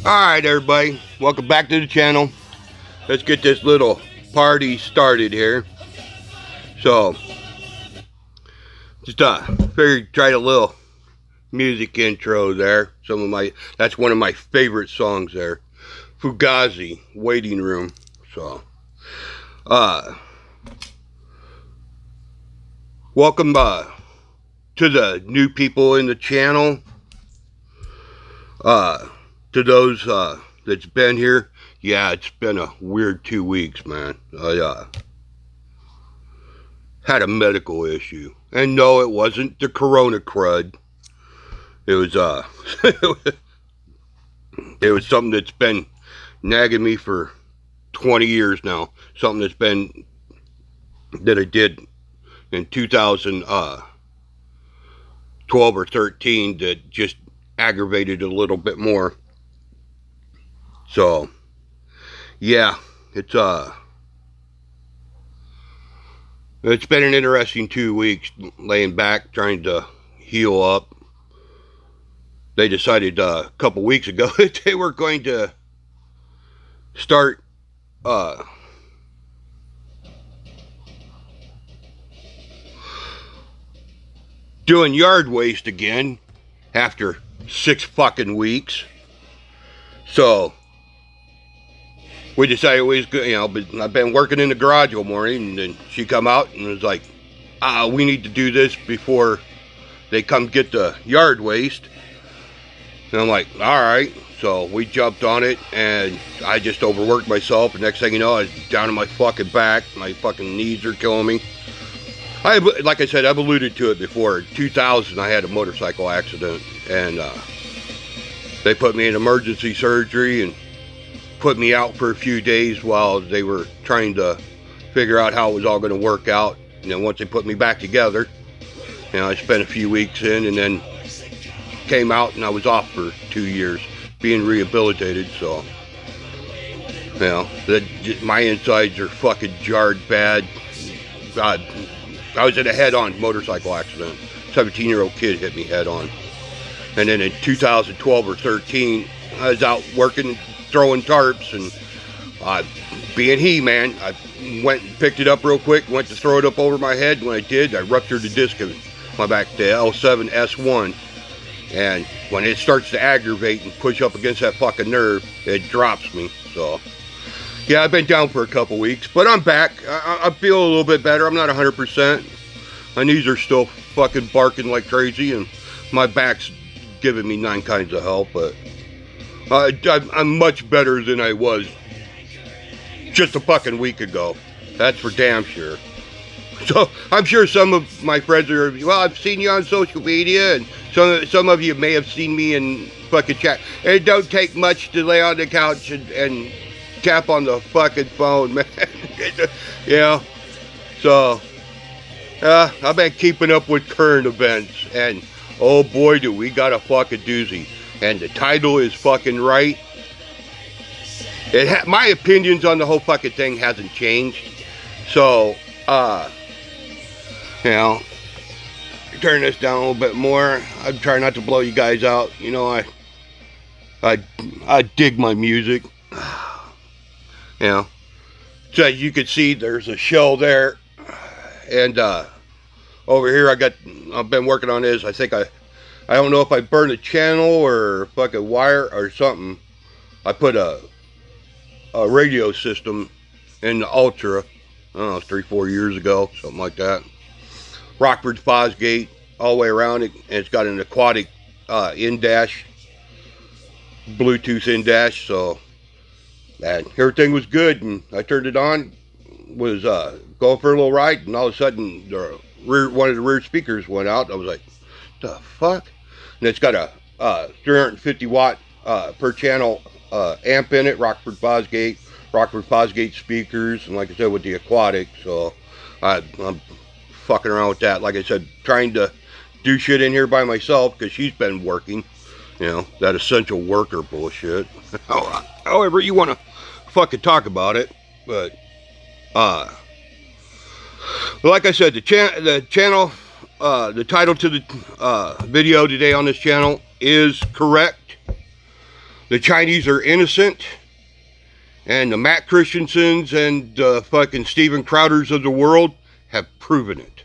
Alright everybody, welcome back to the channel. Let's get this little party started here. So, just figured try a little music intro there. That's one of my favorite songs there. Fugazi, Waiting Room. So, welcome to the new people in the channel. To those that's been here, yeah, it's been a weird 2 weeks, man. I had a medical issue, and no, it wasn't the corona crud. It was it was something that's been nagging me for 20 years now. Something that I did in 2012 or 13 that just aggravated it a little bit more. So, yeah, it's been an interesting 2 weeks laying back trying to heal up. They decided a couple weeks ago that they were going to start doing yard waste again after 6 fucking weeks. So we decided we was good, but I've been working in the garage all morning, and then she come out and was like, we need to do this before they come get the yard waste. And I'm like, alright. So we jumped on it, and I just overworked myself, and next thing you know, I was down on my fucking back. My fucking knees are killing me. Like I said, I've alluded to it before. In 2000, I had a motorcycle accident, and they put me in emergency surgery and put me out for a few days while they were trying to figure out how it was all going to work out. And then once they put me back together, I spent a few weeks in, and then came out, and I was off for 2 years being rehabilitated. So, my insides are fucking jarred bad. God, I was in a head-on motorcycle accident. 17-year-old kid hit me head-on. And then in 2012 or 13, I was out working, throwing tarps, and being He-Man, I went and picked it up real quick, went to throw it up over my head. When I did, I ruptured the disc of my back, the L7 S1. And when it starts to aggravate and push up against that fucking nerve, it drops me. So, yeah, I've been down for a couple weeks, but I'm back. I feel a little bit better. I'm not 100%. My knees are still fucking barking like crazy, and my back's giving me 9 kinds of help, but I'm much better than I was just a fucking week ago. That's for damn sure. So I'm sure some of my friends are, well, I've seen you on social media, and some of you may have seen me in fucking chat. It don't take much to lay on the couch and tap on the fucking phone, man. So I've been keeping up with current events, and oh boy, do we got a fucking doozy. And the title is fucking right. My opinions on the whole fucking thing hasn't changed. So, turn this down a little bit more. I'm trying not to blow you guys out. I dig my music. So you can see there's a shell there. And over here I've been working on this. I think I don't know if I burned a channel or fucking wire or something. I put a radio system in the Ultra, I don't know, 3-4 years ago, something like that. Rockford Fosgate all the way around it, and it's got an aquatic in-dash, Bluetooth in-dash, so man, everything was good, and I turned it on, was going for a little ride, and all of a sudden one of the rear speakers went out. I was like, the fuck? And it's got a 350 watt per channel amp in it, Rockford Fosgate speakers, and like I said, with the aquatic. So I'm fucking around with that. Like I said, trying to do shit in here by myself because she's been working, that essential worker bullshit. However you want to fucking talk about it, but like I said, the channel, the title to the video today on this channel is correct. the Chinese are innocent, and the Matt Christiansens and fucking Steven Crowders of the world have proven it.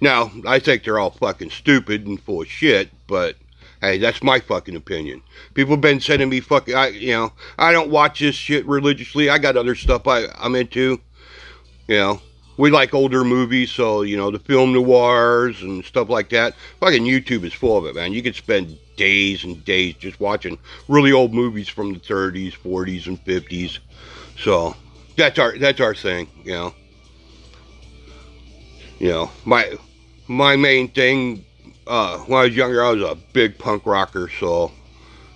Now, I think they're all fucking stupid and full of shit, but hey, that's my fucking opinion. People have been sending me fucking, I don't watch this shit religiously. I got other stuff I'm into. We like older movies, so, the film noirs and stuff like that. Fucking YouTube is full of it, man. You could spend days and days just watching really old movies from the 30s, 40s, and 50s. So, that's our thing, My main thing, when I was younger, I was a big punk rocker, so,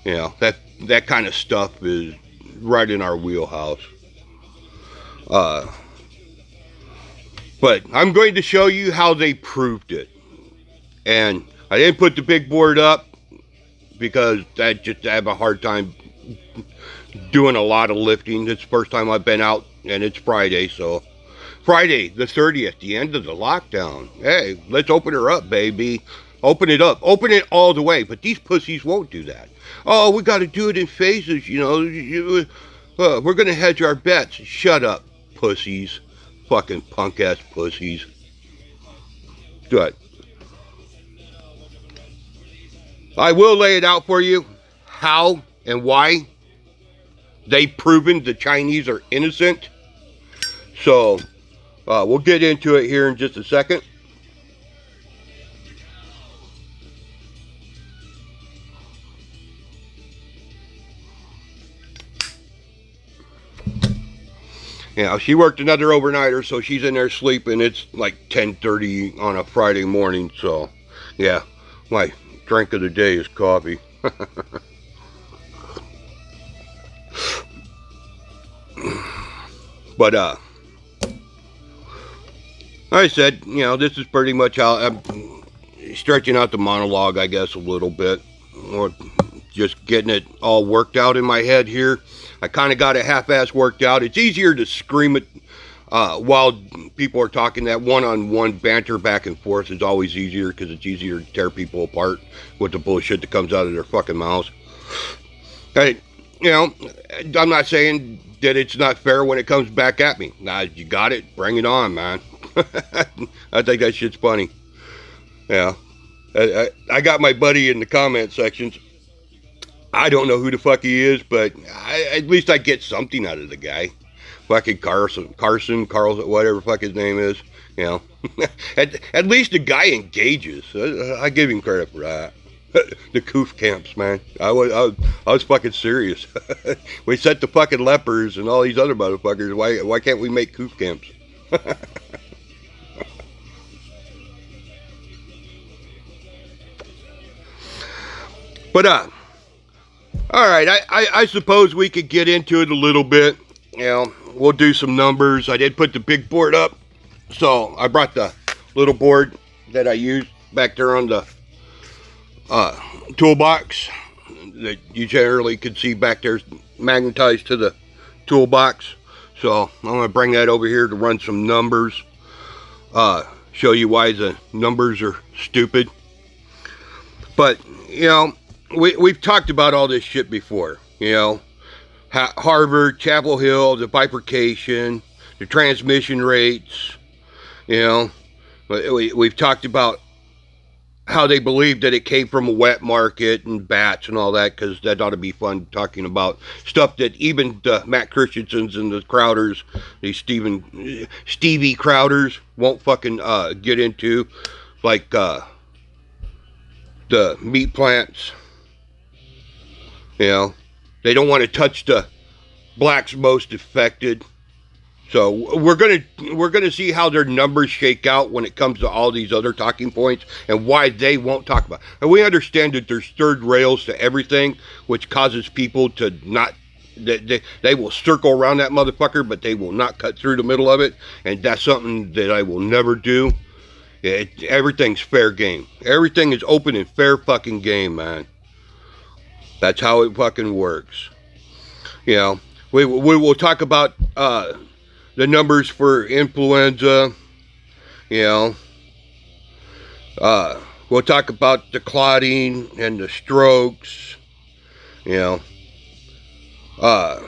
that kind of stuff is right in our wheelhouse. But I'm going to show you how they proved it. And I didn't put the big board up because I have a hard time doing a lot of lifting. It's the first time I've been out, and it's Friday, so Friday the 30th, the end of the lockdown. Hey, let's open her up, baby. Open it up. Open it all the way. But these pussies won't do that. Oh, we got to do it in phases, we're going to hedge our bets. Shut up, pussies. Fucking punk-ass pussies. Good. I will lay it out for you how and why they've proven the Chinese are innocent. So, we'll get into it here in just a second. She worked another overnighter, so she's in there sleeping. It's like 10:30 on a Friday morning, so yeah, my drink of the day is coffee. But like I said, this is pretty much how I'm stretching out the monologue, I guess, a little bit, or just getting it all worked out in my head here. I kind of got it half-ass worked out. It's easier to scream it while people are talking. That one-on-one banter back and forth is always easier because it's easier to tear people apart with the bullshit that comes out of their fucking mouths. Hey, I'm not saying that it's not fair when it comes back at me. Nah, you got it. Bring it on, man. I think that shit's funny. Yeah. I got my buddy in the comment sections. I don't know who the fuck he is, but at least I get something out of the guy. Fucking Carson, whatever the fuck his name is. At least the guy engages. I give him credit for that. The coof camps, man. I was fucking serious. We set the fucking lepers and all these other motherfuckers. Why can't we make coof camps? But all right, I suppose we could get into it a little bit. We'll do some numbers. I did put the big board up, so I brought the little board that I used back there on the toolbox that you generally could see back there magnetized to the toolbox. So I'm going to bring that over here to run some numbers, show you why the numbers are stupid. But, we've talked about all this shit before, Harvard, Chapel Hill, the bifurcation, the transmission rates, we've talked about how they believe that it came from a wet market and bats and all that, because that ought to be fun talking about stuff that even the Matt Christiansens and the Crowders, these Stevie Crowders won't fucking get into, like the meat plants. They don't want to touch the blacks most affected. So we're gonna see how their numbers shake out when it comes to all these other talking points and why they won't talk about it. And we understand that there's third rails to everything, which causes people to not, they will circle around that motherfucker, but they will not cut through the middle of it. And that's something that I will never do. Everything's fair game. Everything is open and fair fucking game, man. That's how it fucking works. We will talk about the numbers for influenza. We'll talk about the clotting and the strokes. You know, I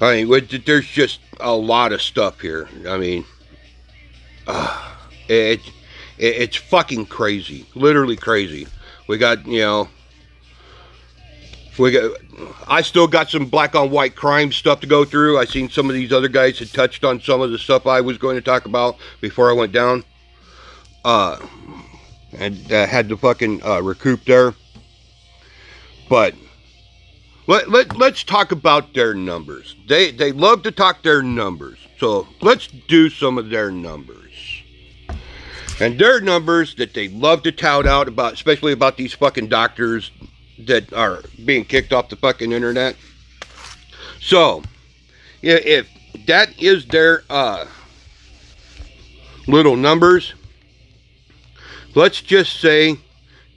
mean, there's just a lot of stuff here. I mean, it's fucking crazy, literally crazy. We got, you know, I still got some black on white crime stuff to go through. I seen some of these other guys had touched on some of the stuff I was going to talk about before I went down. And had to fucking recoup there. But let's talk about their numbers. They love to talk their numbers. So let's do some of their numbers. And their numbers that they love to tout out about, especially about these fucking doctors that are being kicked off the fucking internet. So, if that is their little numbers, let's just say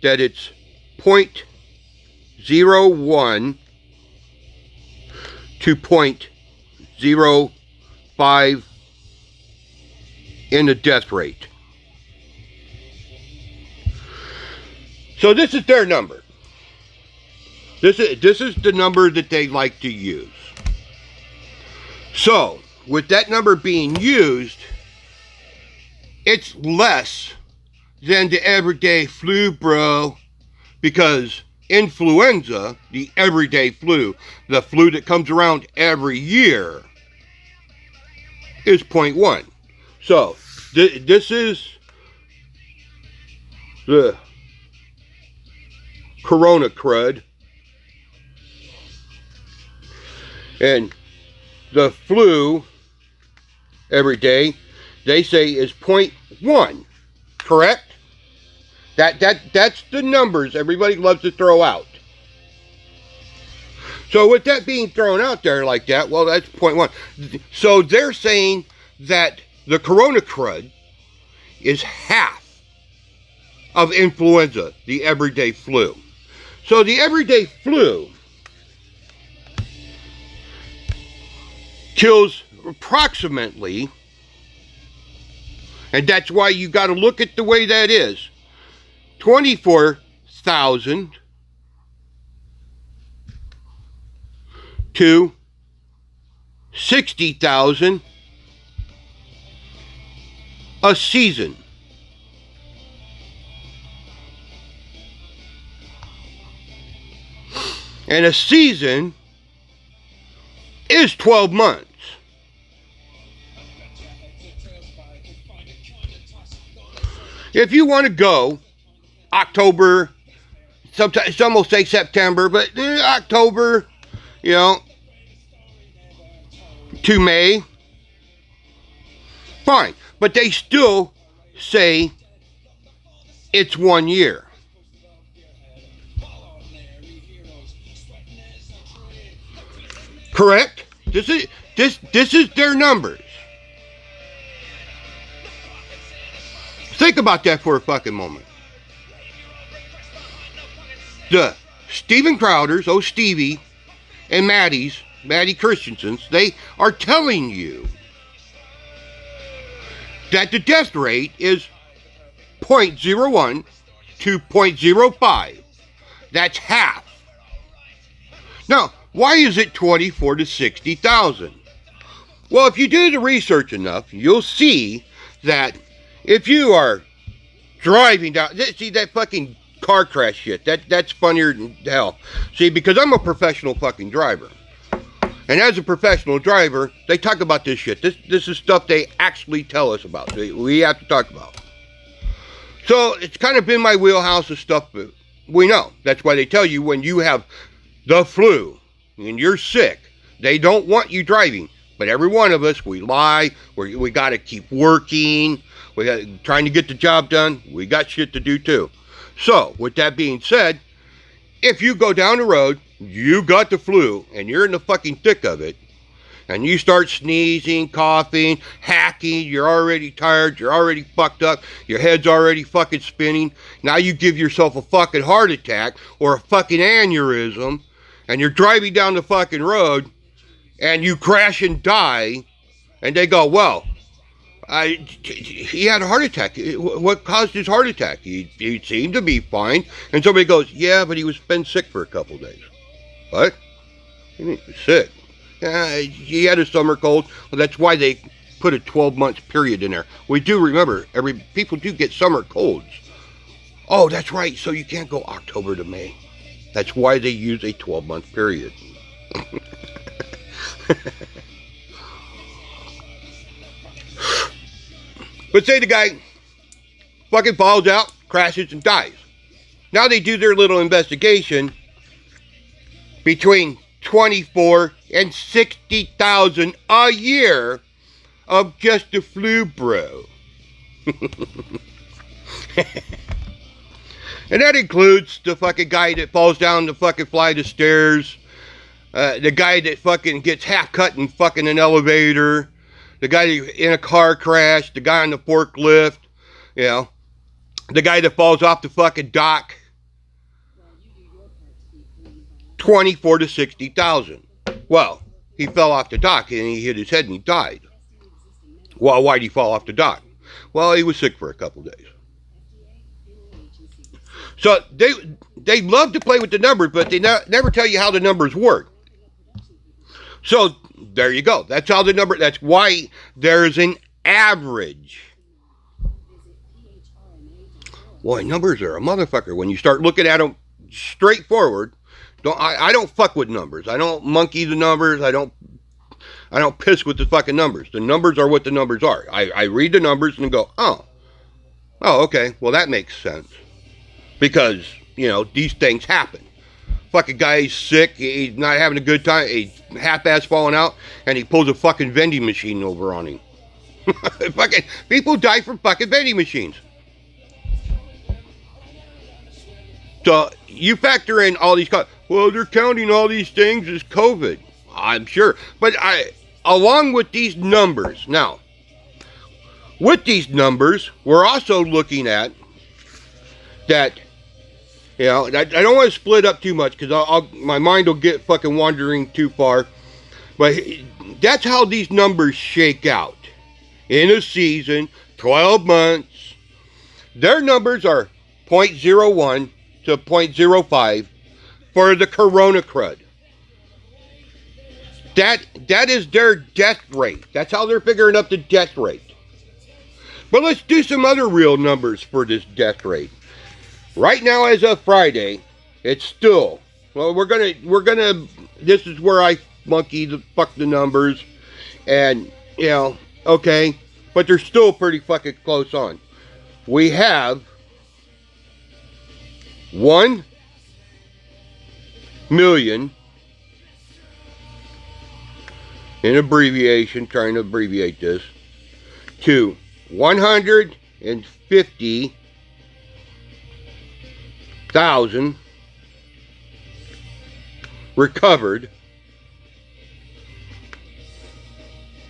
that it's 0.01 to 0.05 in the death rate. So this is their number. This is the number that they like to use. So, with that number being used, it's less than the everyday flu, bro. Because influenza, the everyday flu, the flu that comes around every year, is 0.1. So, this is the Corona crud. And the flu every day, they say, is 0.1. Correct? That's the numbers everybody loves to throw out. So with that being thrown out there like that, well, that's 0.1. So they're saying that the Corona crud is half of influenza, the everyday flu. So the everyday flu kills approximately, and that's why you got to look at the way that is, 24,000 to 60,000 a season. And a season is 12 months. If you want to go October, sometimes some will say September, but October, you know, to May, fine. But they still say it's 1 year. Correct? This is their numbers. Think about that for a fucking moment. The Steven Crowders, oh Stevie, and Maddie Christensen's, they are telling you that the death rate is 0.01 to 0.05. That's half. Now, why is it 24 to 60,000? Well, if you do the research enough, you'll see that if you are driving down, see that fucking car crash shit, that's funnier than hell. See, because I'm a professional fucking driver. And as a professional driver, they talk about this shit. This is stuff they actually tell us about. We have to talk about. So it's kind of been my wheelhouse of stuff that we know. That's why they tell you when you have the flu and you're sick, they don't want you driving. But every one of us, we lie. We got to keep working. We got trying to get the job done. We got shit to do too. So with that being said, if you go down the road, you got the flu, and you're in the fucking thick of it, and you start sneezing, coughing, hacking, you're already tired, you're already fucked up, your head's already fucking spinning, now you give yourself a fucking heart attack, or a fucking aneurysm, and you're driving down the fucking road, and you crash and die, and they go, well, He had a heart attack. What caused his heart attack? He seemed to be fine. And somebody goes, yeah, but he was been sick for a couple of days. What? You mean sick? He had a summer cold. Well, that's why they put a 12-month period in there. We do remember, people do get summer colds. Oh, that's right. So you can't go October to May. That's why they use a 12-month period. But say the guy fucking falls out, crashes, and dies. Now they do their little investigation between 24 and 60,000 a year of just the flu, bro. And that includes the fucking guy that falls down the fucking flight of stairs, the guy that fucking gets half cut in fucking an elevator, the guy in a car crash, the guy on the forklift, you know, the guy that falls off the fucking dock. 24 to 60,000. Well, he fell off the dock and he hit his head and he died. Well, why'd he fall off the dock? Well, he was sick for a couple days. So they love to play with the numbers, but they never tell you how the numbers work. So there you go. That's how the number. That's why there's an average. Boy, numbers are a motherfucker when you start looking at them straightforward. I don't fuck with numbers. I don't monkey the numbers. I don't piss with the fucking numbers. The numbers are what the numbers are. I read the numbers and go, oh, okay. Well, that makes sense. Because, you know, these things happen. Fucking guy's sick, he's not having a good time, he's half-ass falling out, and he pulls a fucking vending machine over on him. Fucking people die from fucking vending machines. So you factor in all these, well, they're counting all these things as COVID. I'm sure. But along with these numbers, now, with these numbers, we're also looking at that, you know, I don't want to split up too much because my mind will get fucking wandering too far. But that's how these numbers shake out. In a season, 12 months, their numbers are 0.01 to 0.05 for the corona crud. That is their death rate. That's how they're figuring up the death rate. But let's do some other real numbers for this death rate. Right now, as of Friday, it's still, well, we're gonna, this is where I monkey the fuck the numbers, and, you know, okay, but they're still pretty fucking close on. We have 1 million, in abbreviation, trying to abbreviate this, to 150,000 recovered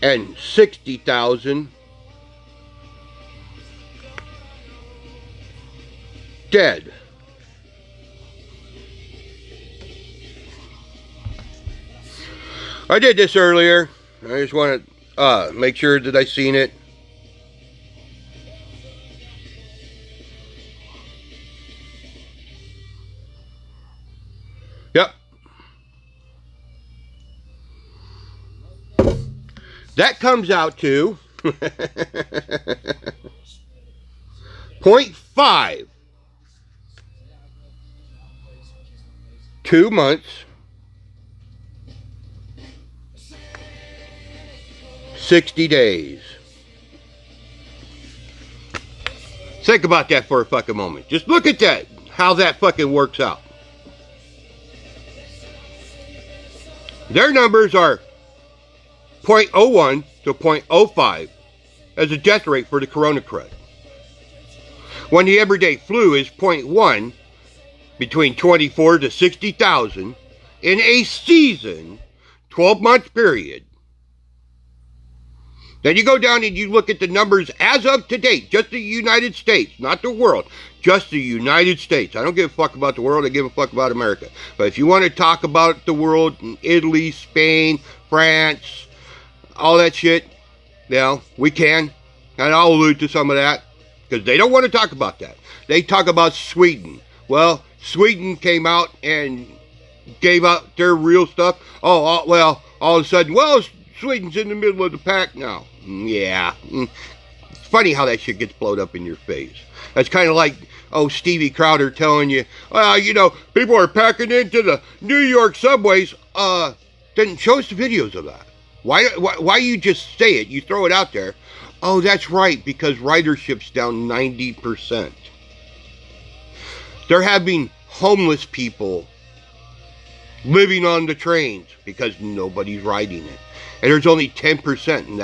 and 60,000 dead. I did this earlier. I just want to make sure that I seen it. Yep. That comes out to 0.5. 2 months. 60 days. Think about that for a fucking moment. Just look at that. How that fucking works out. Their numbers are 0.01 to 0.05 as a death rate for the corona crud. When the everyday flu is 0.1 between 24 to 60,000 in a season, 12-month period. Then you go down and you look at the numbers as of today, just the United States, not the world, just the United States. I don't give a fuck about the world, I give a fuck about America. But if you want to talk about the world, Italy, Spain, France, all that shit, you know, we can. And I'll allude to some of that because they don't want to talk about that. They talk about Sweden. Well, Sweden came out and gave out their real stuff. Oh, well, all of a sudden, well, Sweden's in the middle of the pack now. Yeah. It's funny how that shit gets blown up in your face. That's kind of like, Stevie Crowder telling you, well, people are packing into the New York subways. Then show us the videos of that. Why you just say it? You throw it out there. Oh, that's right, because ridership's down 90%. They're having homeless people living on the trains because nobody's riding it. And there's only 10%, and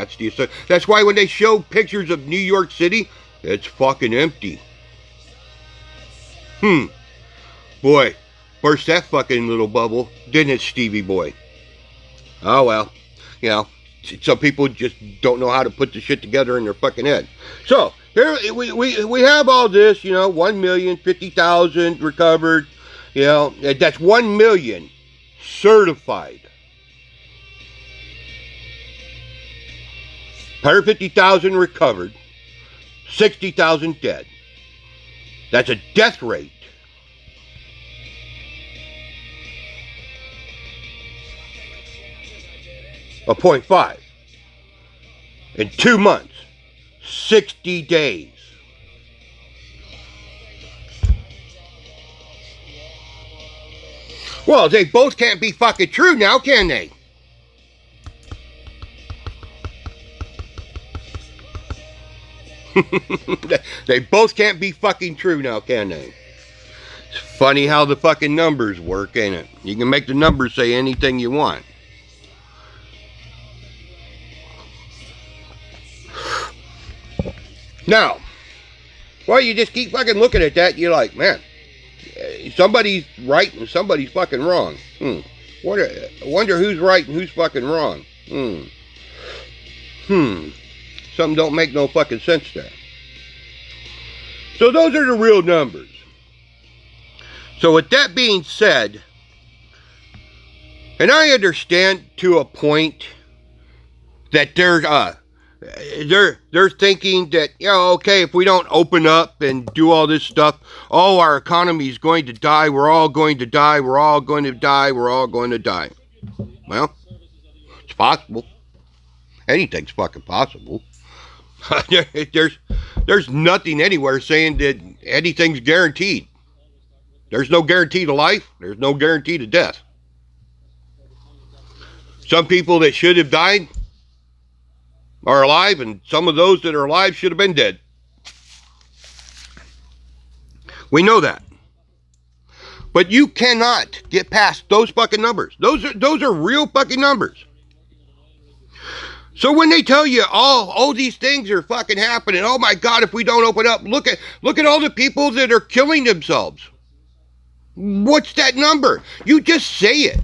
that's why when they show pictures of New York City, it's fucking empty. Boy, burst that fucking little bubble, didn't it, Stevie boy? Oh, well, some people just don't know how to put the shit together in their fucking head. So, here, we have all this, 1,050,000 recovered, that's 1 million certified. 150,000 recovered, 60,000 dead. That's a death rate of 0.5. In 2 months, 60 days. Well, they both can't be fucking true now, can they? They both can't be fucking true now, can they? It's funny how the fucking numbers work, ain't it? You can make the numbers say anything you want. Now, well, you just keep fucking looking at that, you're like, man, somebody's right and somebody's fucking wrong. Wonder who's right and who's fucking wrong. Something don't make no fucking sense there. So those are the real numbers. So with that being said, and I understand to a point that they're thinking that, okay, if we don't open up and do all this stuff, our economy is going to die, we're all going to die, we're all going to die, we're all going to die. Well, it's possible. Anything's fucking possible. There's nothing anywhere saying that anything's guaranteed. There's no guarantee to life. There's no guarantee to death. Some people that should have died are alive, and some of those that are alive should have been dead. We know that. But you cannot get past those fucking numbers. Those are real fucking numbers. So when they tell you, these things are fucking happening, oh my God, if we don't open up, look at all the people that are killing themselves. What's that number? You just say it.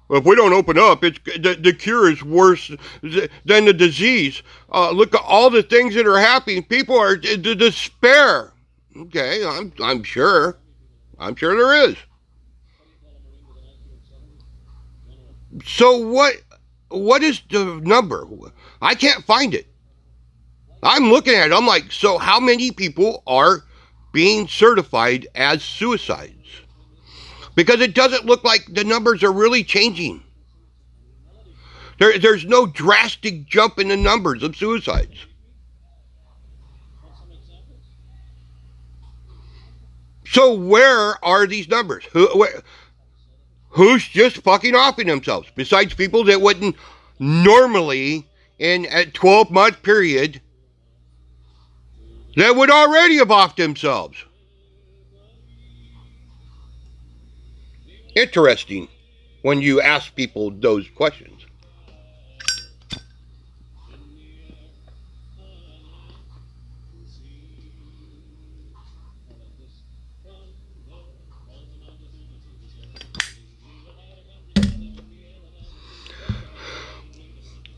Well, if we don't open up, the cure is worse than the disease. Look at all the things that are happening. People are the despair. Okay, I'm sure. I'm sure there is. So what is the number? I can't find it. I'm looking at it. I'm like, so how many people are being certified as suicides? Because it doesn't look like the numbers are really changing. There's no drastic jump in the numbers of suicides. So where are these numbers? Who's just fucking offing themselves? Besides people that wouldn't normally, in a 12-month period, that would already have offed themselves. Interesting when you ask people those questions.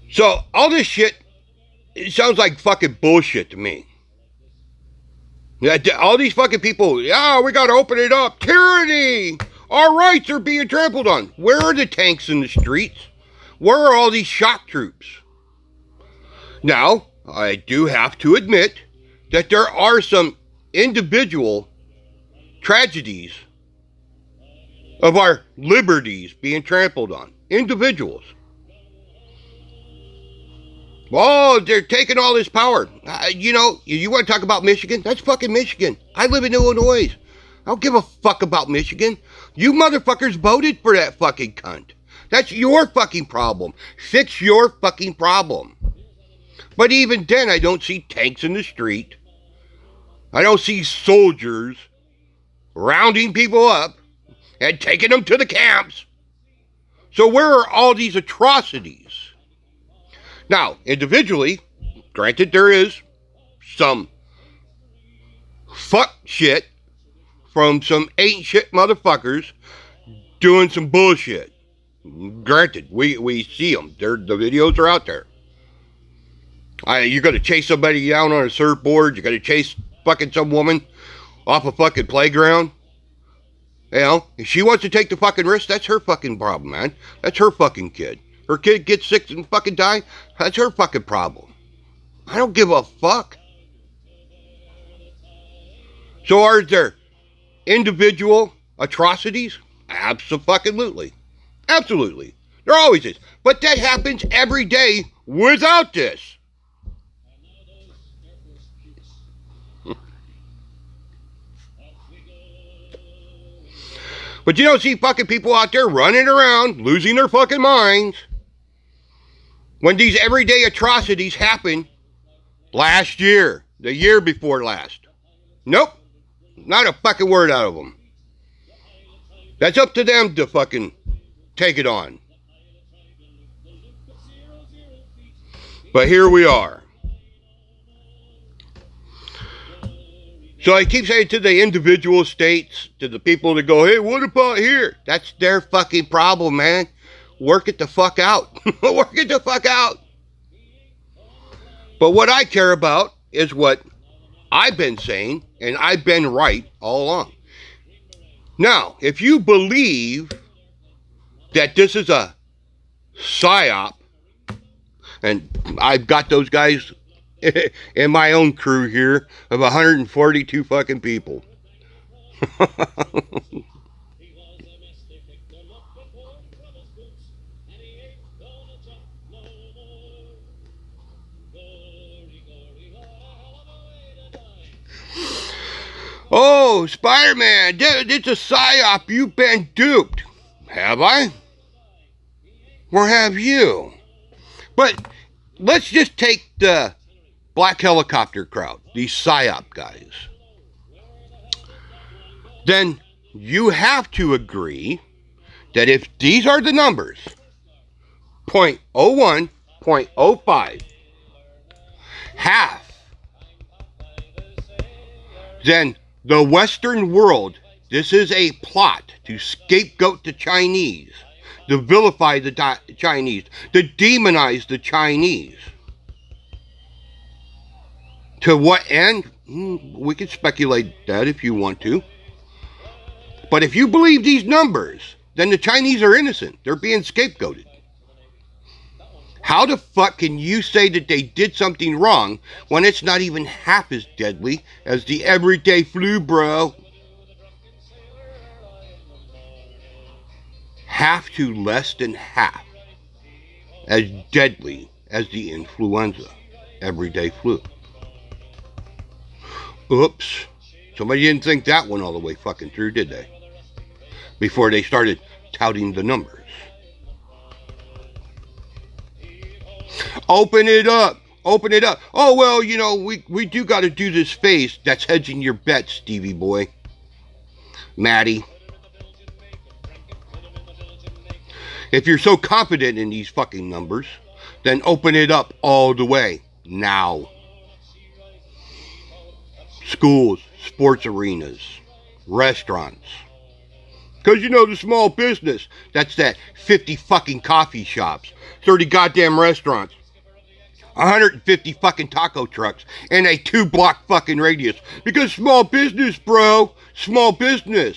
So, all this shit, it sounds like fucking bullshit to me. All these fucking people, we gotta open it up. Tyranny! Our rights are being trampled on. Where are the tanks in the streets? Where are all these shock troops? Now, I do have to admit that there are some individual tragedies of our liberties being trampled on. Individuals. Oh, they're taking all this power. You know, you want to talk about Michigan? That's fucking Michigan. I live in Illinois. I don't give a fuck about Michigan. You motherfuckers voted for that fucking cunt. That's your fucking problem. Fix your fucking problem. But even then, I don't see tanks in the street. I don't see soldiers rounding people up and taking them to the camps. So where are all these atrocities? Now, individually, granted there is some fuck shit from some ain't shit motherfuckers doing some bullshit. Granted, we see them. The videos are out there. You're going to chase somebody down on a surfboard. You're going to chase fucking some woman off a fucking playground. You know, if she wants to take the fucking risk, that's her fucking problem, man. That's her fucking kid. Her kid gets sick and fucking die, that's her fucking problem. I don't give a fuck. So are there individual atrocities? Absolutely. Absolutely. There always is. But that happens every day without this. But you don't see fucking people out there running around, losing their fucking minds, when these everyday atrocities happen last year, the year before last. Nope. Not a fucking word out of them. That's up to them to fucking take it on. But here we are. So I keep saying to the individual states, to the people that go, hey, what about here? That's their fucking problem, man. Work it the fuck out. Work it the fuck out. But what I care about is what I've been saying, and I've been right all along. Now, if you believe that this is a psyop, and I've got those guys in my own crew here of 142 fucking people. Oh, Spider-Man, it's a psyop. You've been duped. Have I? Or have you? But let's just take the Black Helicopter crowd, these psyop guys. Then you have to agree that if these are the numbers, 0.01, 0.05, half, then the Western world, this is a plot to scapegoat the Chinese, to vilify the Chinese, to demonize the Chinese. To what end? We can speculate that if you want to. But if you believe these numbers, then the Chinese are innocent. They're being scapegoated. How the fuck can you say that they did something wrong when it's not even half as deadly as the everyday flu, bro? Half to less than half as deadly as the influenza, everyday flu. Oops. Somebody didn't think that one all the way fucking through, did they? Before they started touting the numbers. Open it up. Open it up. Oh, well, you know, we do got to do this phase. That's hedging your bet, Stevie boy. Maddie. If you're so confident in these fucking numbers, then open it up all the way. Now. Schools, sports arenas, restaurants. Because, you know, the small business, that's that 50 fucking coffee shops, 30 goddamn restaurants, 150 fucking taco trucks, and a 2-block fucking radius. Because small business, bro. Small business.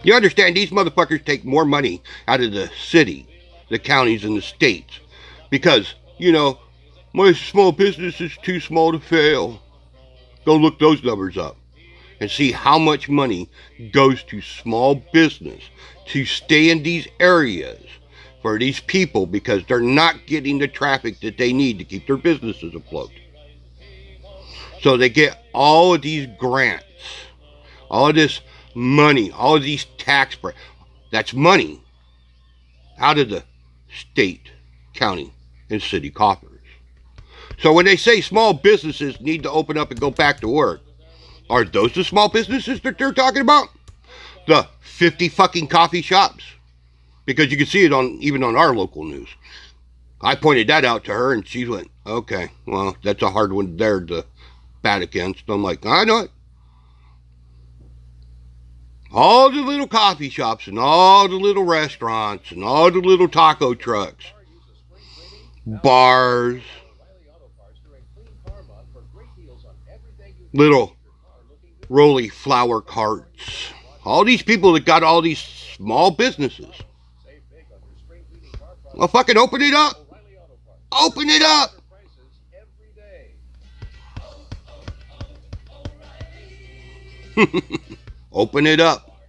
You understand, these motherfuckers take more money out of the city, the counties, and the states. Because, you know, My small business is too small to fail. Go look those numbers up and see how much money goes to small business to stay in these areas for these people because they're not getting the traffic that they need to keep their businesses afloat. So they get all of these grants, all of this money, all of these tax breaks. That's money out of the state, county, and city coffers. So when they say small businesses need to open up and go back to work, are those the small businesses that they're talking about? The 50 fucking coffee shops? Because you can see it even on our local news. I pointed that out to her and she went, okay, well, that's a hard one there to bat against. I'm like, I know it. All the little coffee shops and all the little restaurants and all the little taco trucks, bars, little rolly flower carts, all these people that got all these small businesses. Well, fucking open it up. Open it up. Open it up.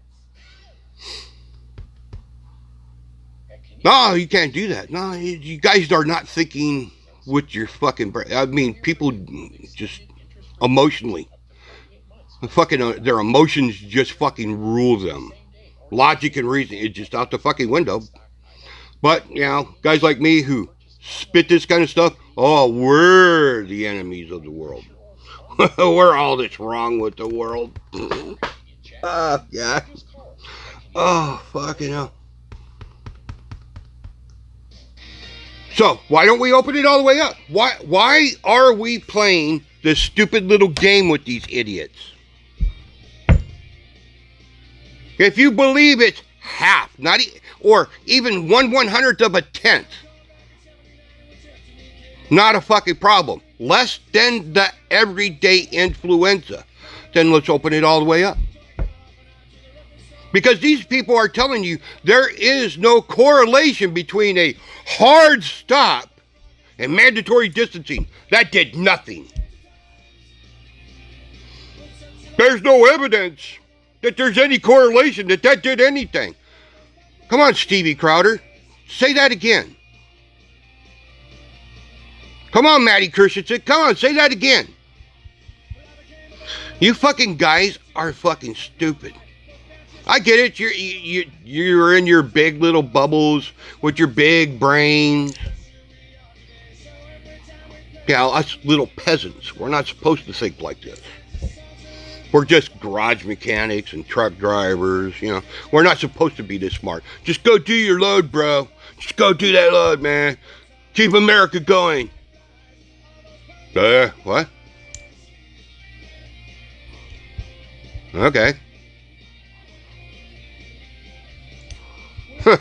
No, you can't do that. No, you guys are not thinking with your fucking brain. I mean, people just emotionally. Fucking, their emotions just fucking rule them. Logic and reason is just out the fucking window. But, you know, guys like me who spit this kind of stuff, oh, we're the enemies of the world. We're all that's wrong with the world. Yeah. Oh, fucking hell. So, why don't we open it all the way up? Why are we playing this stupid little game with these idiots? If you believe it's half, or even 1/100th of a tenth, not a fucking problem. Less than the everyday influenza. Then let's open it all the way up. Because these people are telling you there is no correlation between a hard stop and mandatory distancing. That did nothing. There's no evidence that there's any correlation that did anything. Come on, Stevie Crowder. Say that again. Come on, Maddie Christensen. Come on, say that again. You fucking guys are fucking stupid. I get it. You're in your big little bubbles with your big brains. Yeah, us little peasants, we're not supposed to think like this. We're just garage mechanics and truck drivers, you know. We're not supposed to be this smart. Just go do your load, bro. Just go do that load, man. Keep America going. What? Okay. Huh.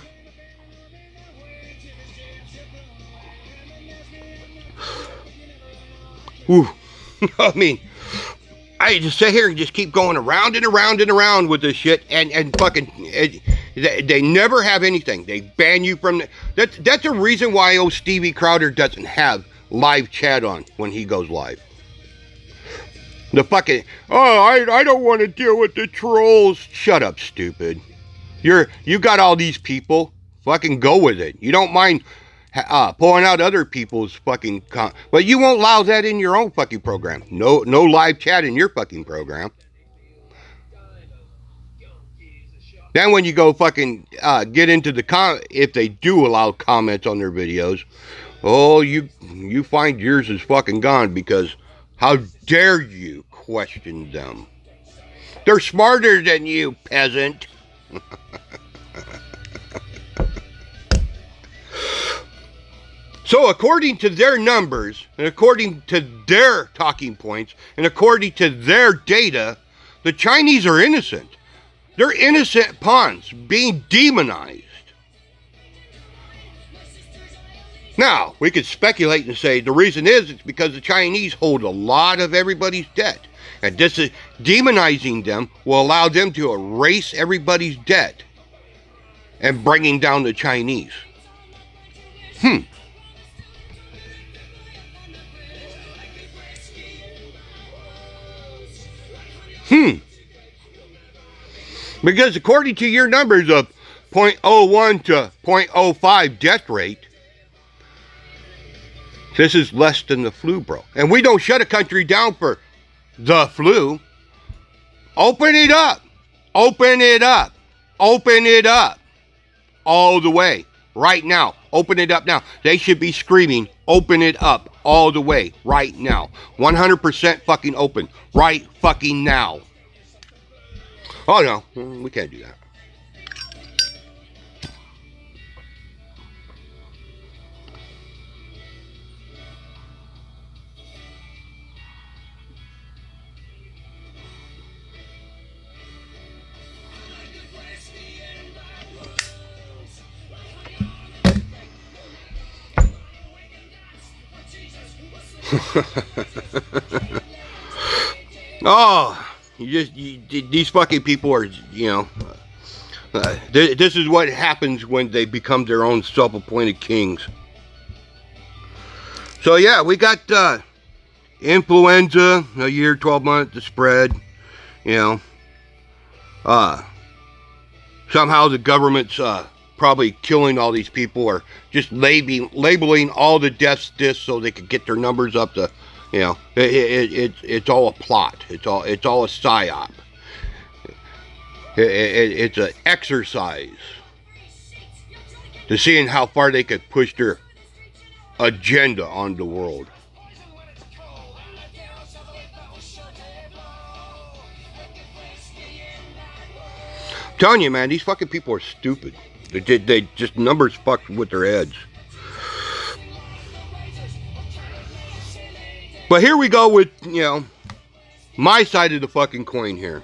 Ooh. I mean, I just sit here and just keep going around and around and around with this shit, and fucking, they never have anything. They ban you from the, that's a reason why old Stevie Crowder doesn't have live chat on when he goes live. The fucking, I don't want to deal with the trolls. Shut up, stupid. You got all these people. Fucking go with it. You don't mind pulling out other people's fucking, but you won't allow that in your own fucking program. No live chat in your fucking program. Then when you go fucking get into the if they do allow comments on their videos, oh, you find yours is fucking gone because how dare you question them? They're smarter than you, peasant. So according to their numbers, and according to their talking points, and according to their data, the Chinese are innocent. They're innocent pawns being demonized. Now, we could speculate and say the reason is it's because the Chinese hold a lot of everybody's debt. And this is, demonizing them will allow them to erase everybody's debt and bringing down the Chinese. Because according to your numbers of 0.01 to 0.05 death rate, this is less than the flu, bro. And we don't shut a country down for the flu. Open it up. Open it up. Open it up. All the way. Right now. Open it up now. They should be screaming, open it up all the way. Right now. 100% fucking open. Right fucking now. Oh, no. We can't do that. Oh, these fucking people are, this is what happens when they become their own self-appointed kings. So yeah, we got influenza, a year, 12 months to spread, somehow the government's probably killing all these people, or just labeling all the deaths this so they could get their numbers up to, it's all a plot. It's all a psyop. It's an exercise to seeing how far they could push their agenda on the world. I'm telling you, man, these fucking people are stupid. They just numbers fucked with their heads. But here we go with, my side of the fucking coin here.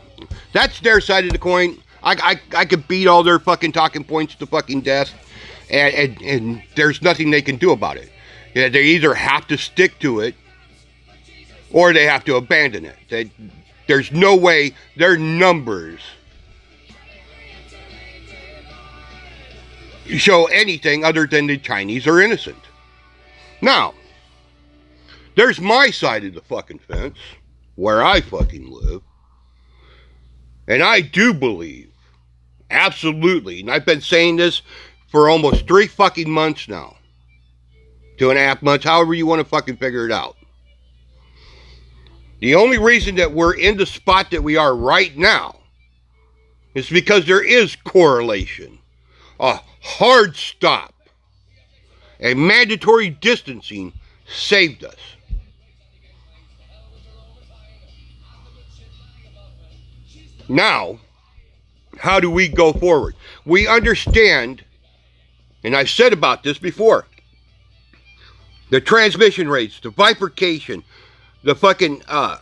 That's their side of the coin. I could beat all their fucking talking points to fucking death. And there's nothing they can do about it. They either have to stick to it, or they have to abandon it. There's no way their numbers show anything other than the Chinese are innocent. Now, there's my side of the fucking fence, where I fucking live. And I do believe, absolutely, and I've been saying this for almost 3 fucking months now. 2.5 months, however you want to fucking figure it out. The only reason that we're in the spot that we are right now is because there is correlation. A hard stop, a mandatory distancing saved us. Now, how do we go forward? We understand, and I've said about this before, the transmission rates, the bifurcation, the fucking, how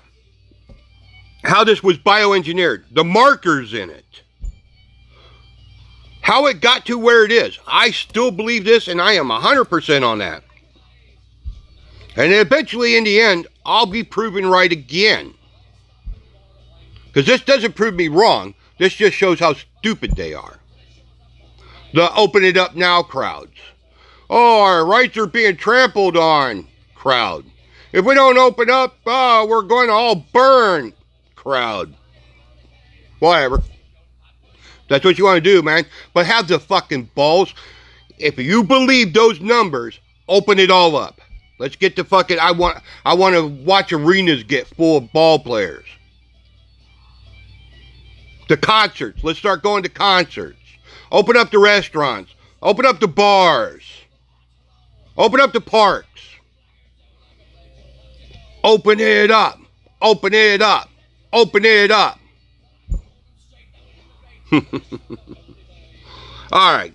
this was bioengineered, the markers in it. How it got to where it is. I still believe this, and I am 100% on that. And eventually, in the end, I'll be proven right again. Because this doesn't prove me wrong. This just shows how stupid they are. The open it up now crowds. Oh, our rights are being trampled on crowd. If we don't open up, we're going to all burn crowd. Whatever. That's what you want to do, man. But have the fucking balls. If you believe those numbers, open it all up. Let's get the fucking, I want to watch arenas get full of ball players. The concerts. Let's start going to concerts. Open up the restaurants. Open up the bars. Open up the parks. Open it up. Open it up. Open it up. All right.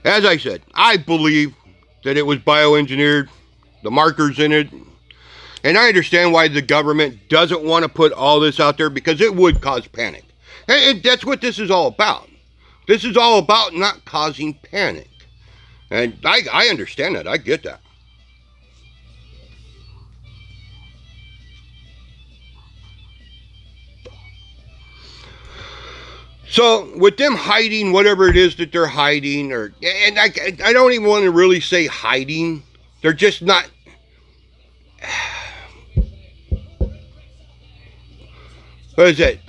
As I said, I believe that it was bioengineered, the markers in it. And I understand why the government doesn't want to put all this out there, because it would cause panic. And that's what this is all about. This is all about not causing panic. And I understand that. I get that. So with them hiding whatever it is that they're hiding, and I don't even want to really say hiding. They're just not. what is it?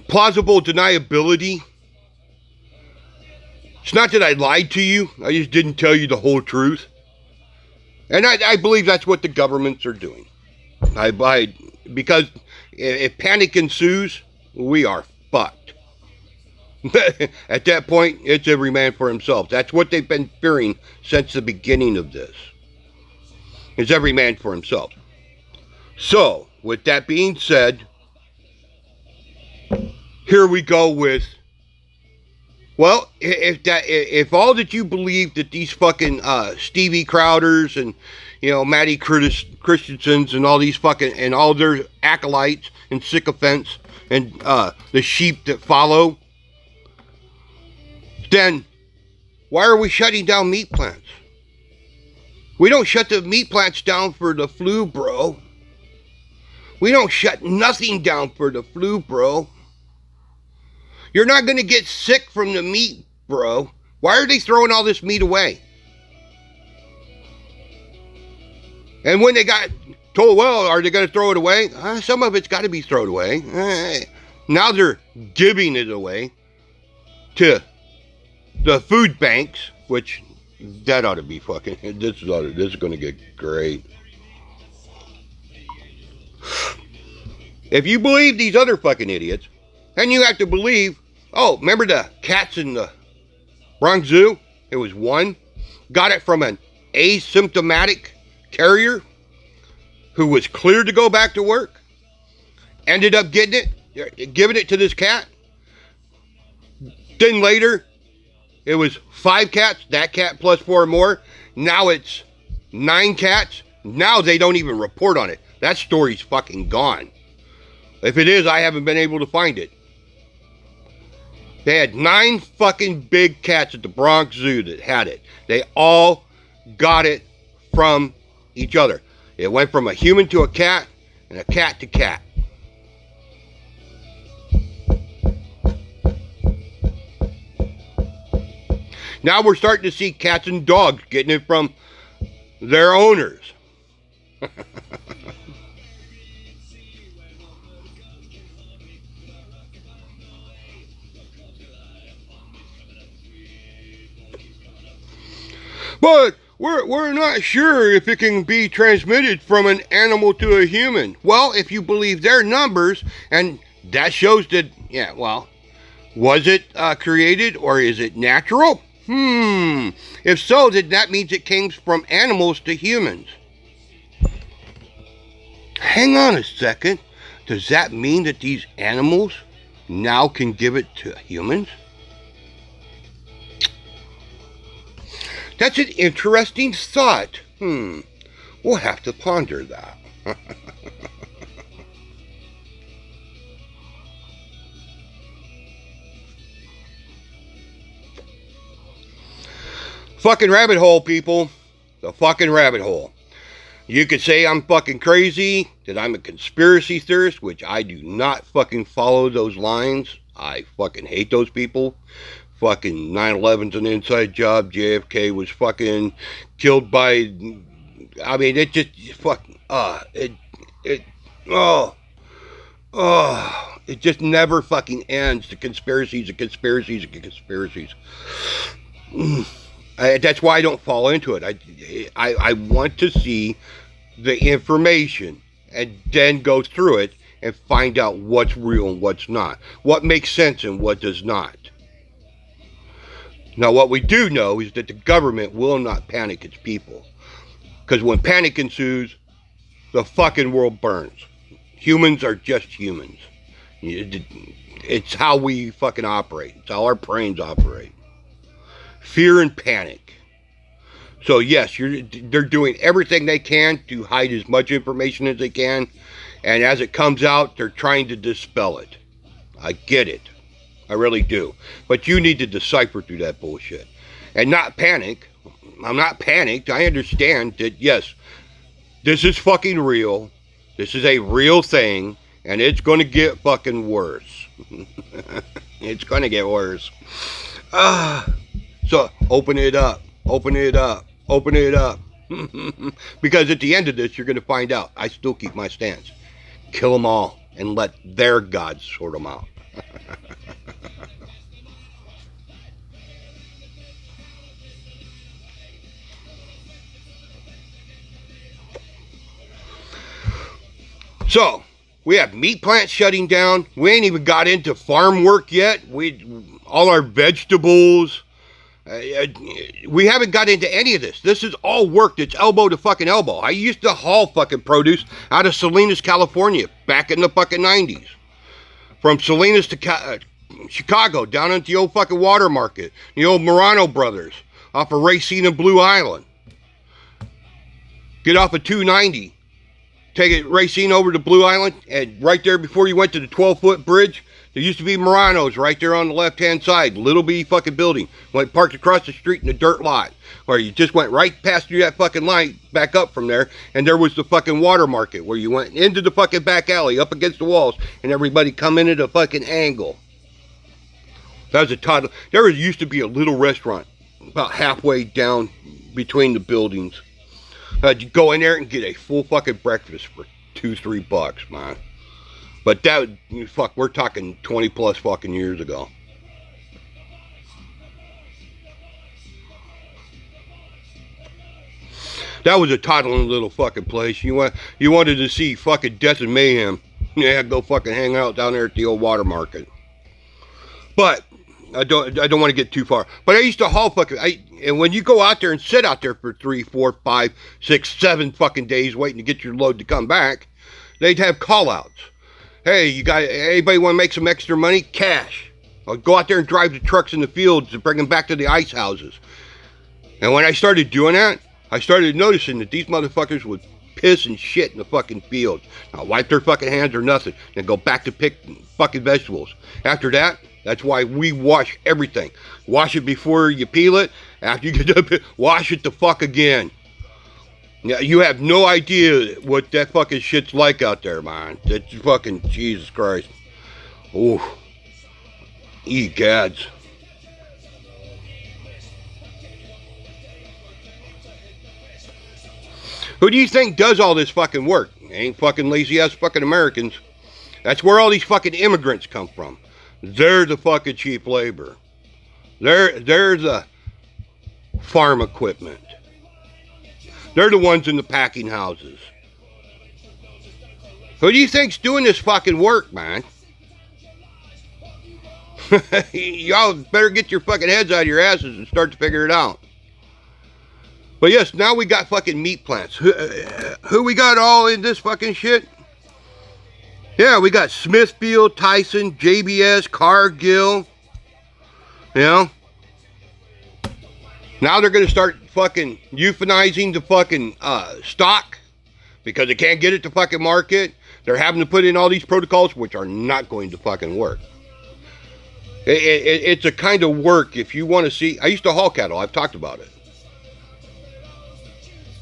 Plausible deniability. It's not that I lied to you. I just didn't tell you the whole truth. And I believe that's what the governments are doing. Because if panic ensues, we are fucked. At that point, it's every man for himself. That's what they've been fearing since the beginning of this. It's every man for himself. So, with that being said, here we go with, well, if all that you believe that these fucking Stevie Crowders and, you know, Matty Christiansens and all these fucking, and all their acolytes and sycophants and the sheep that follow, then why are we shutting down meat plants? We don't shut the meat plants down for the flu, bro. We don't shut nothing down for the flu, bro. You're not going to get sick from the meat, bro. Why are they throwing all this meat away? And when they got told, well, are they going to throw it away? Some of it's got to be thrown away. Now they're giving it away to the food banks, which that ought to be fucking, this is going to get great. If you believe these other fucking idiots, and you have to believe, oh, remember the cats in the Bronx Zoo? It was one. Got it from an asymptomatic carrier who was cleared to go back to work. Ended up getting it, giving it to this cat. Then later, it was 5 cats, that cat plus 4 more. Now it's 9 cats. Now they don't even report on it. That story's fucking gone. If it is, I haven't been able to find it. They had 9 fucking big cats at the Bronx Zoo that had it. They all got it from each other. It went from a human to a cat, and a cat to cat. Now we're starting to see cats and dogs getting it from their owners. But we're not sure if it can be transmitted from an animal to a human. Well, if you believe their numbers, and that shows that, yeah, well, was it created or is it natural? If so, then that means it came from animals to humans. Hang on a second. Does that mean that these animals now can give it to humans? That's an interesting thought. We'll have to ponder that. Fucking rabbit hole, people. The fucking rabbit hole. You could say I'm fucking crazy, that I'm a conspiracy theorist, which I do not fucking follow those lines. I fucking hate those people. Fucking 9/11's an inside job. JFK was fucking killed by, I mean, it just fucking, it just never fucking ends. The conspiracies and conspiracies and conspiracies. That's why I don't fall into it. I want to see the information and then go through it and find out what's real and what's not. What makes sense and what does not. Now, what we do know is that the government will not panic its people. Because when panic ensues, the fucking world burns. Humans are just humans. It's how we fucking operate. It's how our brains operate. Fear and panic. So yes, they're doing everything they can to hide as much information as they can. And as it comes out, they're trying to dispel it. I get it. I really do. But you need to decipher through that bullshit. And not panic. I'm not panicked. I understand that, yes, this is fucking real. This is a real thing. And it's going to get fucking worse. It's going to get worse. So, open it up. Open it up. Open it up. Because at the end of this, you're going to find out. I still keep my stance. Kill them all. and let their gods sort them out. So, we have meat plants shutting down. We ain't even got into farm work yet. All our vegetables. We haven't got into any of this. This is all work that's elbow to fucking elbow. I used to haul fucking produce out of Salinas, California, back in the fucking 90s. From Salinas to Chicago, down into the old fucking water market. The old Marano Brothers, off of Racine and Blue Island. Get off of 290. Take it Racine over to Blue Island, and right there before you went to the 12-foot bridge, there used to be Muranos right there on the left-hand side. Little bitty fucking building. Went parked across the street in a dirt lot. Where you just went right past through that fucking line, back up from there, and there was the fucking water market where you went into the fucking back alley, up against the walls, and everybody come in at a fucking angle. That was a toddler. There used to be a little restaurant about halfway down between the buildings. You go in there and get a full fucking breakfast for $2-3, man. But that, fuck, we're talking 20 plus fucking years ago. That was a toddling little fucking place. You wanted to see fucking death and mayhem. Yeah, go fucking hang out down there at the old water market. But I don't want to get too far. But I used to haul fucking. And when you go out there and sit out there for 3, 4, 5, 6, 7 fucking days waiting to get your load to come back, they'd have call-outs. Hey, anybody want to make some extra money? Cash. I'll go out there and drive the trucks in the fields and bring them back to the ice houses. And when I started doing that, I started noticing that these motherfuckers would piss and shit in the fucking fields. Not wipe their fucking hands or nothing. Then go back to pick fucking vegetables. After that, that's why we wash everything. Wash it before you peel it. After you get done, wash it the fuck again. Yeah, you have no idea what that fucking shit's like out there, man. That's fucking Jesus Christ. Oh, egads. Who do you think does all this fucking work? Ain't fucking lazy ass fucking Americans. That's where all these fucking immigrants come from. They're the fucking cheap labor. They're the farm equipment. They're the ones in the packing houses. Who do you think's doing this fucking work, man? Y'all better get your fucking heads out of your asses and start to figure it out. But yes, now we got fucking meat plants. Who we got all in this fucking shit? Yeah, we got Smithfield, Tyson, JBS, Cargill. You know? Now they're going to start fucking euthanizing the fucking stock because they can't get it to fucking market. They're having to put in all these protocols which are not going to fucking work. It's a kind of work if you want to see. I used to haul cattle. I've talked about it.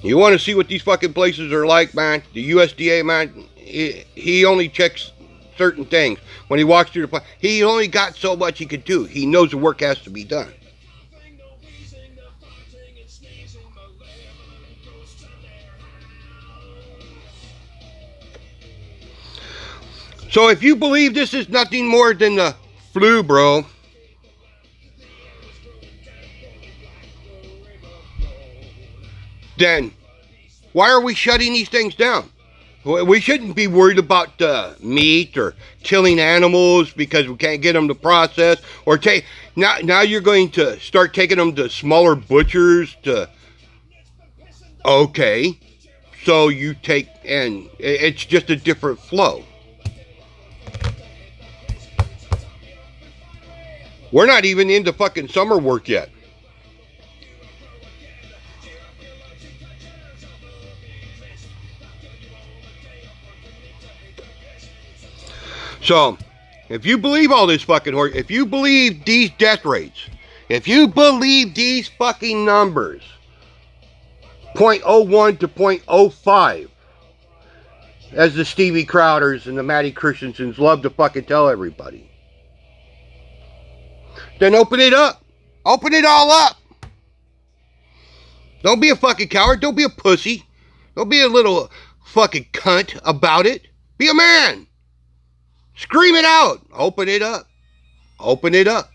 You want to see what these fucking places are like, man? The USDA, man, he only checks certain things. When he walks through the plant, he only got so much he could do. He knows the work has to be done. So if you believe this is nothing more than the flu, bro, then why are we shutting these things down? We shouldn't be worried about meat or killing animals because we can't get them to process or take. Now you're going to start taking them to smaller butchers to. Okay, so you take, and it's just a different flow. We're not even into fucking summer work yet. So, if you believe all this fucking horse, if you believe these death rates, if you believe these fucking numbers, 0.01 to 0.05, as the Stevie Crowders and the Matty Christensens love to fucking tell everybody, then open it up. Open it all up. Don't be a fucking coward. Don't be a pussy. Don't be a little fucking cunt about it. Be a man. Scream it out. Open it up. Open it up.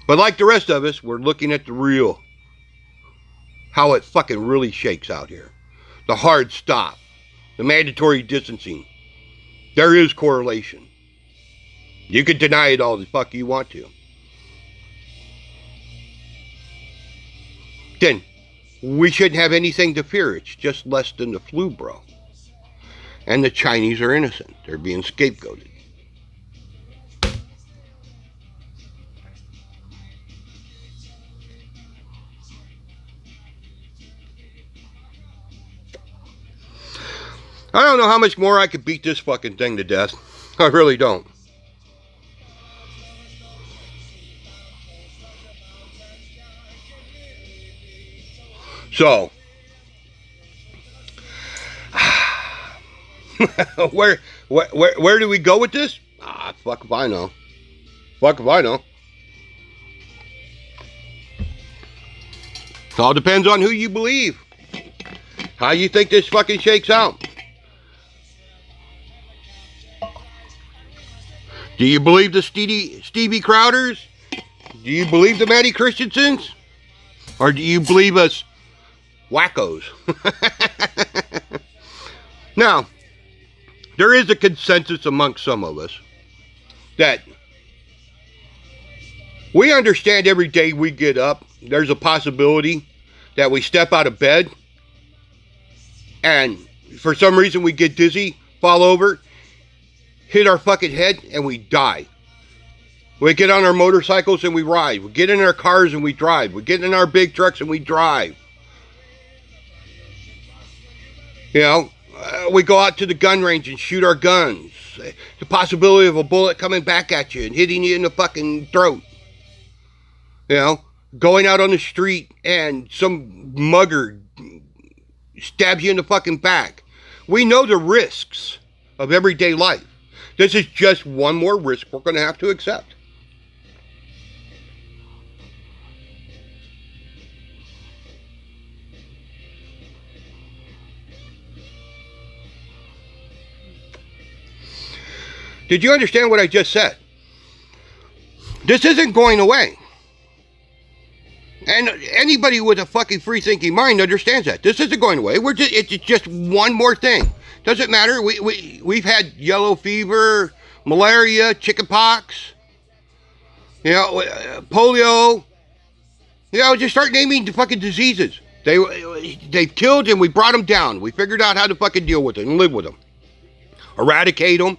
But like the rest of us, we're looking at the real. How it fucking really shakes out here. The hard stop. The mandatory distancing. There is correlation. You can deny it all the fuck you want to. Then, we shouldn't have anything to fear. It's just less than the flu, bro. And the Chinese are innocent. They're being scapegoated. I don't know how much more I could beat this fucking thing to death. I really don't. So, where do we go with this? Fuck if I know. Fuck if I know. It all depends on who you believe. How you think this fucking shakes out. Do you believe the Stevie Crowders? Do you believe the Maddie Christensens? Or do you believe us wackos? Now, there is a consensus amongst some of us that we understand every day we get up, there's a possibility that we step out of bed and for some reason we get dizzy, fall over, hit our fucking head, and we die. We get on our motorcycles and we ride. We get in our cars and we drive. We get in our big trucks and we drive. You know, we go out to the gun range and shoot our guns. The possibility of a bullet coming back at you and hitting you in the fucking throat. You know, going out on the street and some mugger stabs you in the fucking back. We know the risks of everyday life. This is just one more risk we're going to have to accept. Did you understand what I just said? This isn't going away. And anybody with a fucking free-thinking mind understands that. This isn't going away. It's just one more thing. Doesn't matter. We've had yellow fever, malaria, chickenpox, you know, polio. You know, just start naming the fucking diseases. They've killed and we brought them down. We figured out how to fucking deal with it and live with them. Eradicate them.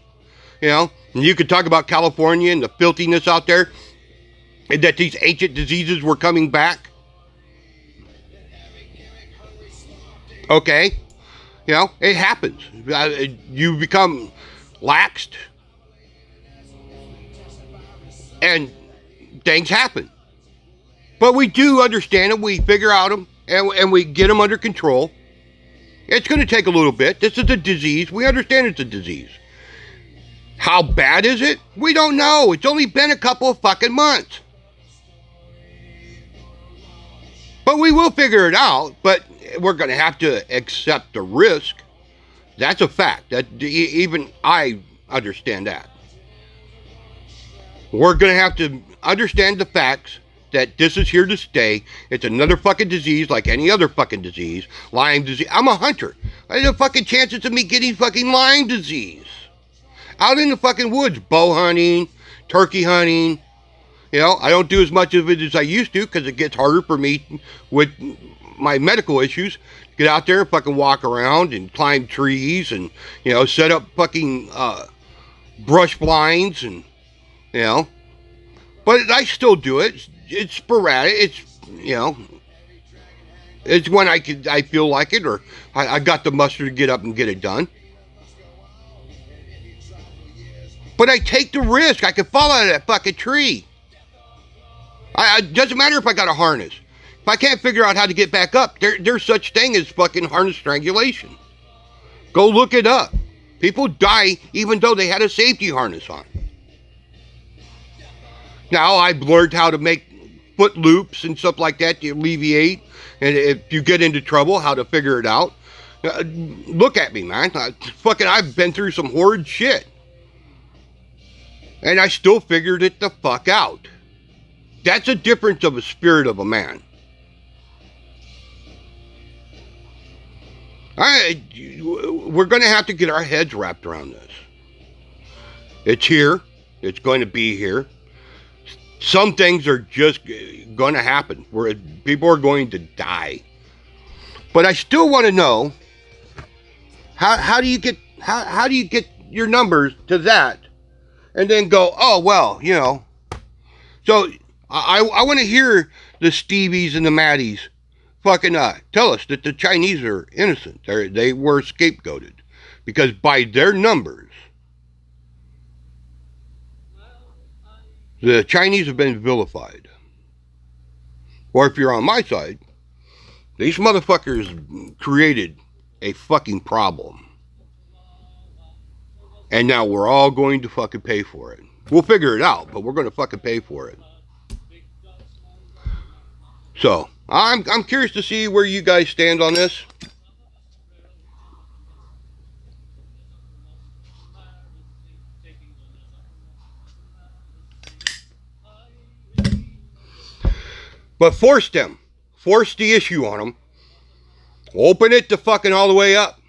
You know, and you could talk about California and the filthiness out there, and that these ancient diseases were coming back. Okay, you know, it happens. You become laxed, and things happen. But we do understand them. We figure out them, and we get them under control. It's going to take a little bit. This is a disease. We understand it's a disease. How bad is it? We don't know. It's only been a couple of fucking months. But we will figure it out. But we're going to have to accept the risk. That's a fact. That even I understand that. We're going to have to understand the facts that this is here to stay. It's another fucking disease like any other fucking disease. Lyme disease. I'm a hunter. I have fucking chances of me getting fucking Lyme disease. Out in the fucking woods, bow hunting, turkey hunting. You know, I don't do as much of it as I used to because it gets harder for me with my medical issues. Get out there and fucking walk around and climb trees and, you know, set up fucking brush blinds and, you know. But I still do it. It's sporadic. It's, you know, it's when I feel like it or I got the muster to get up and get it done. But I take the risk. I could fall out of that fucking tree. It doesn't matter if I got a harness. If I can't figure out how to get back up, there's such thing as fucking harness strangulation. Go look it up. People die even though they had a safety harness on. Now, I've learned how to make foot loops and stuff like that to alleviate. And if you get into trouble, how to figure it out. Look at me, man. I've been through some horrid shit. And I still figured it the fuck out. That's a difference of a spirit of a man. We're going to have to get our heads wrapped around this. It's here. It's going to be here. Some things are just going to happen. Where people are going to die. But I still want to know, how do you get your numbers to that, and then go, oh well, you know. So I want to hear the Stevies and the Maddies fucking tell us that the Chinese are innocent. They were scapegoated, because by their numbers, the Chinese have been vilified. Or if you're on my side, these motherfuckers created a fucking problem. And now we're all going to fucking pay for it. We'll figure it out, but we're going to fucking pay for it. So, I'm curious to see where you guys stand on this. But force them. Force the issue on them. Open it to fucking all the way up.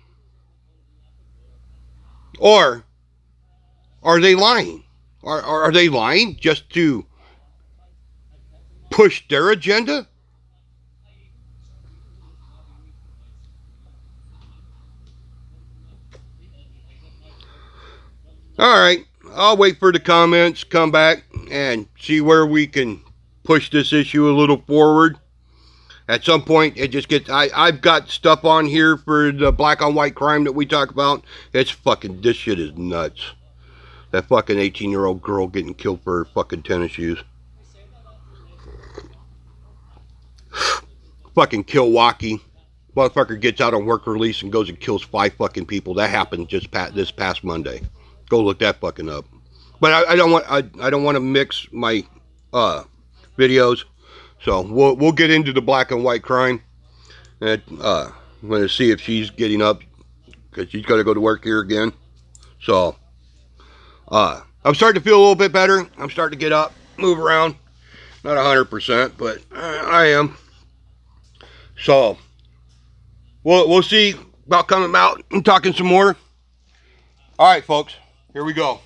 Or are they lying? Are they lying just to push their agenda? Alright, I'll wait for the comments, come back, and see where we can push this issue a little forward. At some point, it just gets... I've got stuff on here for the black on white crime that we talk about. It's fucking... This shit is nuts. That fucking 18-year-old girl getting killed for her fucking tennis shoes. Fucking Milwaukee. Motherfucker gets out on work release and goes and kills 5 fucking people. That happened just this past Monday. Go look that fucking up. But I don't want to mix my videos. So we'll get into the black and white crime. And I'm going to see if she's getting up, because she's got to go to work here again. So I'm starting to feel a little bit better. I'm starting to get up, move around. Not 100%, but I am. So we'll see about coming out and talking some more. All right, folks. Here we go.